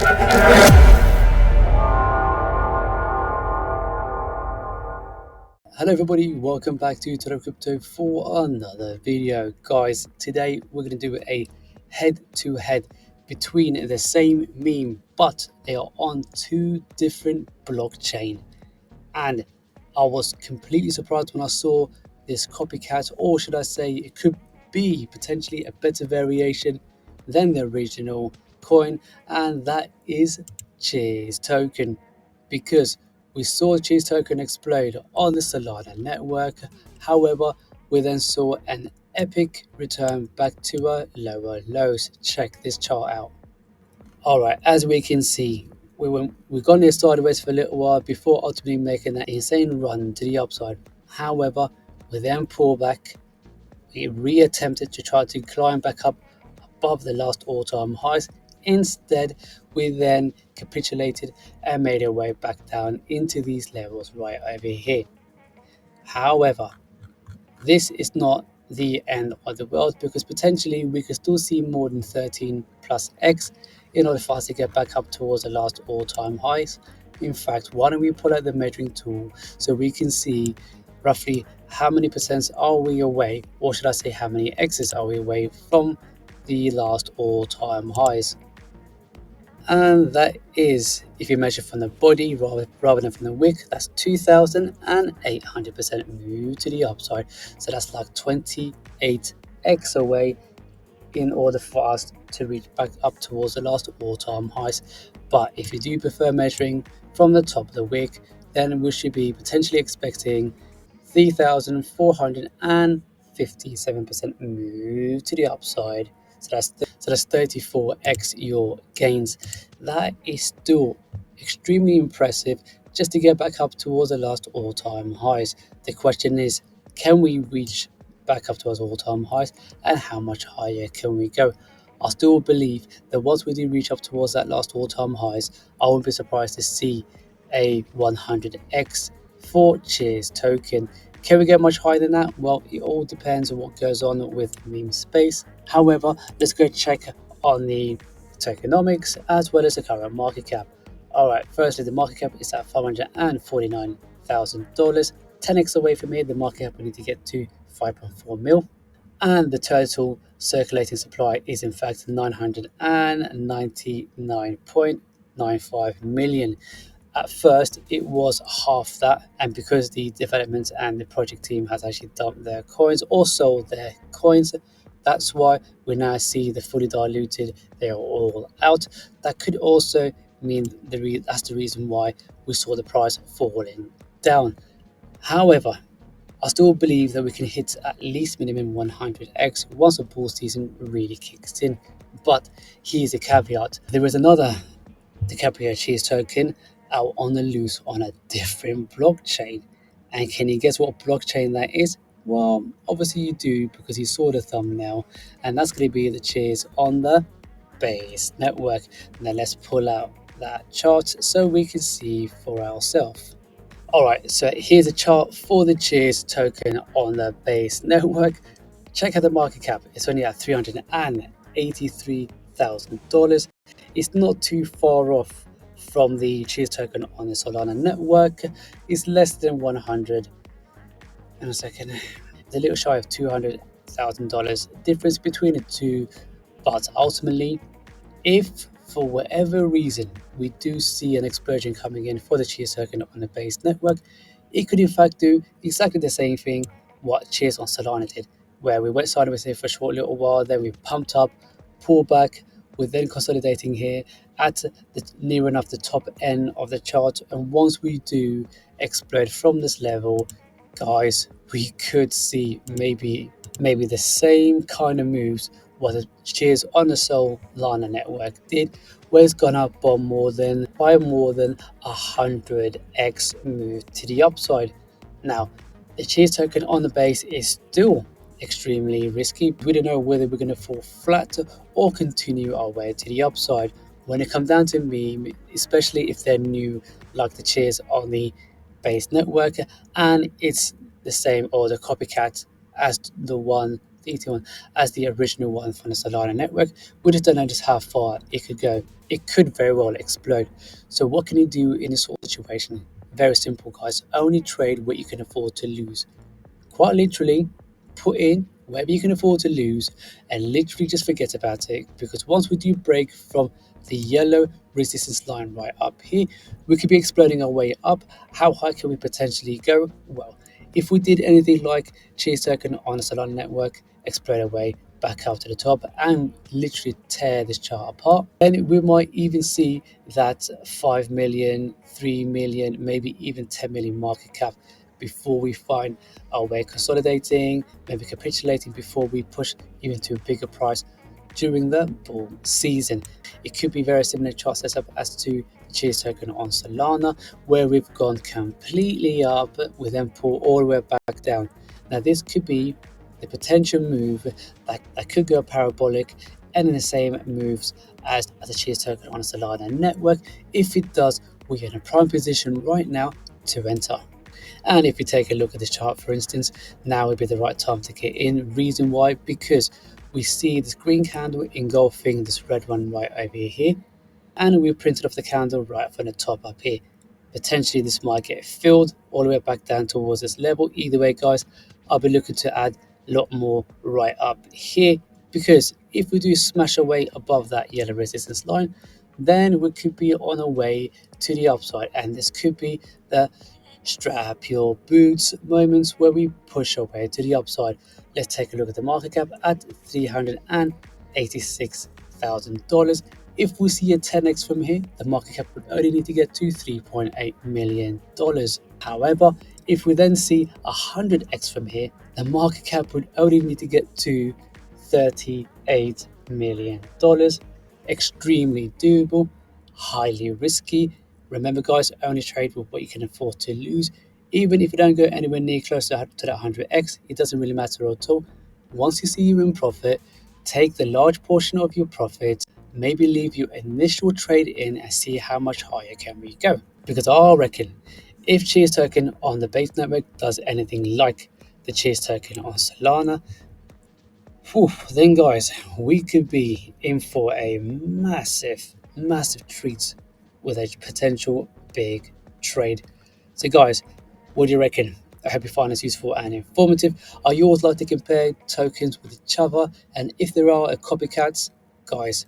Hello everybody, welcome back to Crypto for another video. Guys, today we're going to do a head-to-head between the same meme, but they are on two different blockchain. And I was completely surprised when I saw this copycat, or should I say it could be potentially a better variation than the original coin, and that is Cheers token, because we saw Cheese token explode on the Solana network. However, we then saw an epic return back to a lower lows. Check this chart out. All right, as we can see, we got near sideways for a little while before ultimately making that insane run to the upside. However, we then pulled back. We re-attempted to try to climb back up above the last all-time highs. Instead, we then capitulated and made our way back down into these levels right over here. However, this is not the end of the world, because potentially we could still see more than 13 plus X in order for us to get back up towards the last all-time highs. In fact, why don't we pull out the measuring tool so we can see roughly how many percents are we away, or should I say how many X's are we away from the last all-time highs. And that is, if you measure from the body rather than from the wick, that's 2,800% move to the upside. So that's like 28x away in order for us to reach back up towards the last all-time highs. But if you do prefer measuring from the top of the wick, then we should be potentially expecting 3,457% move to the upside. So that's 34x your gains. That is still extremely impressive just to get back up towards the last all-time highs. The question is, can we reach back up towards all-time highs, and how much higher can we go? I still believe that once we do reach up towards that last all-time highs, I wouldn't be surprised to see a 100x for Cheers token. Can we get much higher than that? Well, it all depends on what goes on with meme space. However, let's go check on the tokenomics as well as the current market cap. All right, firstly, the market cap is at $549,000. 10x away from here, the market cap we need to get to 5.4 mil. And the total circulating supply is in fact 999.95 million. At first, it was half that, and because the development and the project team has actually dumped their coins or sold their coins, that's why we now see the fully diluted, they are all out. That could also mean that's the reason why we saw the price falling down. However, I still believe that we can hit at least minimum 100x once the bull season really kicks in. But here's a caveat. There is another dicaprio cheese token out on the loose on a different blockchain. And can you guess what blockchain that is? Well, obviously you do, because you saw the thumbnail. And that's going to be the cheers on the base network. Now let's pull out that chart so we can see for ourselves. Alright, so here's a chart for the Cheers token on the base network. Check out the market cap, it's only at $383,000. It's not too far off from the Cheers token on the Solana network. It's less than 100. In a second, it's a little shy of $200,000 difference between the two, but ultimately, if for whatever reason we do see an explosion coming in for the Cheers token on the base network, it could in fact do exactly the same thing what Cheers on Solana did, where we went sideways here for a short little while, then we pumped up, pulled back, we're then consolidating here at near enough the top end of the chart. And once we do explode from this level, guys, we could see maybe the same kind of moves what the Cheers on the Solana network did, where it's gone up by more than 100x move to the upside. Now, the Cheers token on the base is still extremely risky. We don't know whether we're going to fall flat or continue our way to the upside. When it comes down to me, especially if they're new, like the Cheers on the base network, and it's the same or the copycat as the one the ET1 as the original one from the Solana network. We just don't know just how far it could go. It could very well explode. So what can you do in this sort of situation? Very simple, guys. Only trade what you can afford to lose. Quite literally, put in whatever you can afford to lose and literally just forget about it, because once we do break from the yellow resistance line right up here, we could be exploding our way up. How high can we potentially go? Well, if we did anything like Cheese Token on the Solana network, explode away back up to the top and literally tear this chart apart, then we might even see that 5 million, 3 million, maybe even 10 million market cap before we find our way consolidating, maybe capitulating before we push even to a bigger price during the bull season. It could be very similar chart setup as to the Cheese Token on Solana, where we've gone completely up, we then pull all the way back down. Now this could be the potential move that could go parabolic and in the same moves as the Cheese Token on the Solana network. If it does, we're in a prime position right now to enter. And if you take a look at this chart, for instance, now would be the right time to get in. Reason why? Because we see this green candle engulfing this red one right over here, and we printed off the candle right from the top up here. Potentially this might get filled all the way back down towards this level. Either way, guys, I'll be looking to add a lot more right up here, because if we do smash away above that yellow resistance line, then we could be on our way to the upside, and this could be the strap your boots moments where we push our way to the upside. Let's take a look at the market cap at $386,000. If we see a 10x from here, the market cap would only need to get to $3.8 million. However, if we then see a 100x from here, the market cap would only need to get to $38 million. Extremely doable, highly risky. Remember, guys, only trade with what you can afford to lose. Even if you don't go anywhere near close to that 100x, it doesn't really matter at all. Once you see you in profit, take the large portion of your profit, maybe leave your initial trade in and see how much higher can we go. Because I reckon if Cheese Token on the base network does anything like the Cheese Token on Solana, then guys, we could be in for a massive treat with a potential big trade. So guys, what do you reckon? I hope you find this useful and informative. I always like to compare tokens with each other, and if there are copycats, guys,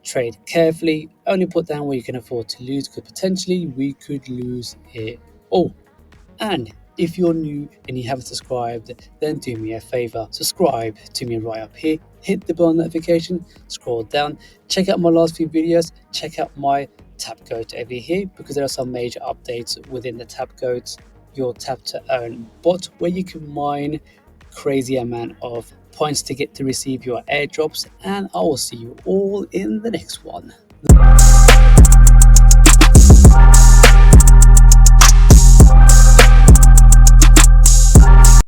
trade carefully. Only put down what you can afford to lose, because potentially we could lose it all. And if you're new and you haven't subscribed, then do me a favor, subscribe to me right up here, hit the bell notification, scroll down, check out my last few videos, check out my TAPGOAT over here, because there are some major updates within the TAPGOAT, your tap to earn bot, where you can mine crazy amount of points to get to receive your airdrops. And I will see you all in the next one.